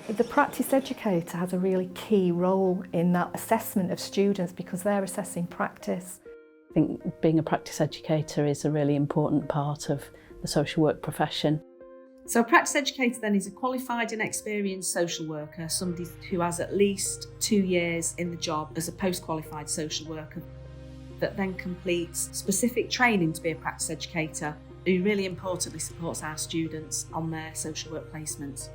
The practice educator has a really key role in that assessment of students because they're assessing practice. I think being a practice educator is a really important part of the social work profession. So a practice educator then is a qualified and experienced social worker, somebody who has at least 2 years in the job as a post-qualified social worker that then completes specific training to be a practice educator who really importantly supports our students on their social work placements.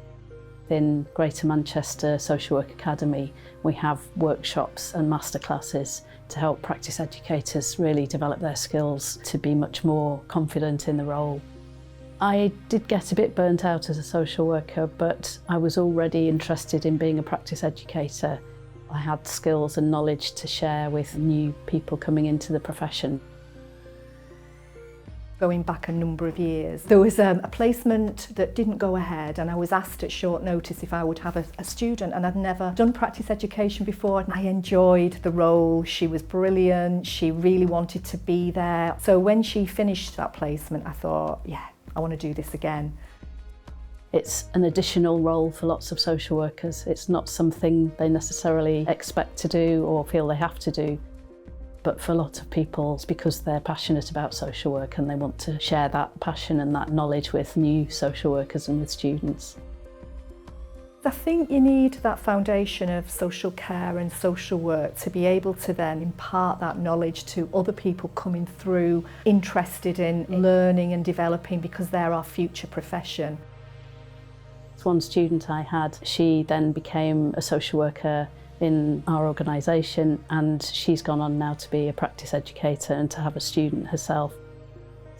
In Greater Manchester Social Work Academy, we have workshops and masterclasses to help practice educators really develop their skills to be much more confident in the role. I did get a bit burnt out as a social worker, but I was already interested in being a practice educator. I had skills and knowledge to share with new people coming into the profession. Going back a number of years, there was a placement that didn't go ahead, and I was asked at short notice if I would have a student, and I'd never done practice education before. I enjoyed the role, she was brilliant, she really wanted to be there. So when she finished that placement, I thought, yeah, I want to do this again. It's an additional role for lots of social workers. It's not something they necessarily expect to do or feel they have to do. But for a lot of people, it's because they're passionate about social work and they want to share that passion and that knowledge with new social workers and with students. I think you need that foundation of social care and social work to be able to then impart that knowledge to other people coming through, interested in learning and developing because they're our future profession. One student I had, she then became a social worker in our organisation, and she's gone on now to be a practice educator and to have a student herself.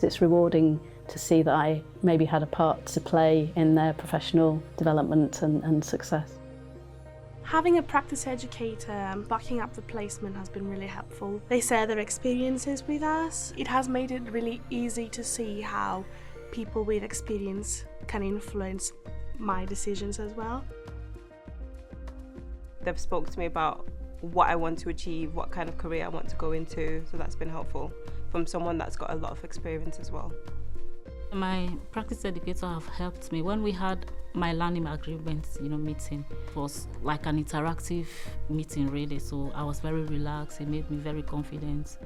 It's rewarding to see that I maybe had a part to play in their professional development and success. Having a practice educator backing up the placement has been really helpful. They share their experiences with us. It has made it really easy to see how people with experience can influence my decisions as well. They've spoke to me about what I want to achieve, what kind of career I want to go into, so that's been helpful from someone that's got a lot of experience as well. My practice educator have helped me. When we had my learning agreement, meeting, it was like an interactive meeting really, so I was very relaxed. It made me very confident.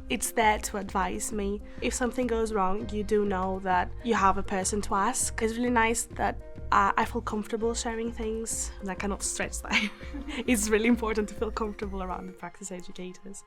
It's there to advise me. If something goes wrong, you do know that you have a person to ask. It's really nice that I feel comfortable sharing things, and I cannot stress that. It's really important to feel comfortable around the practice educators.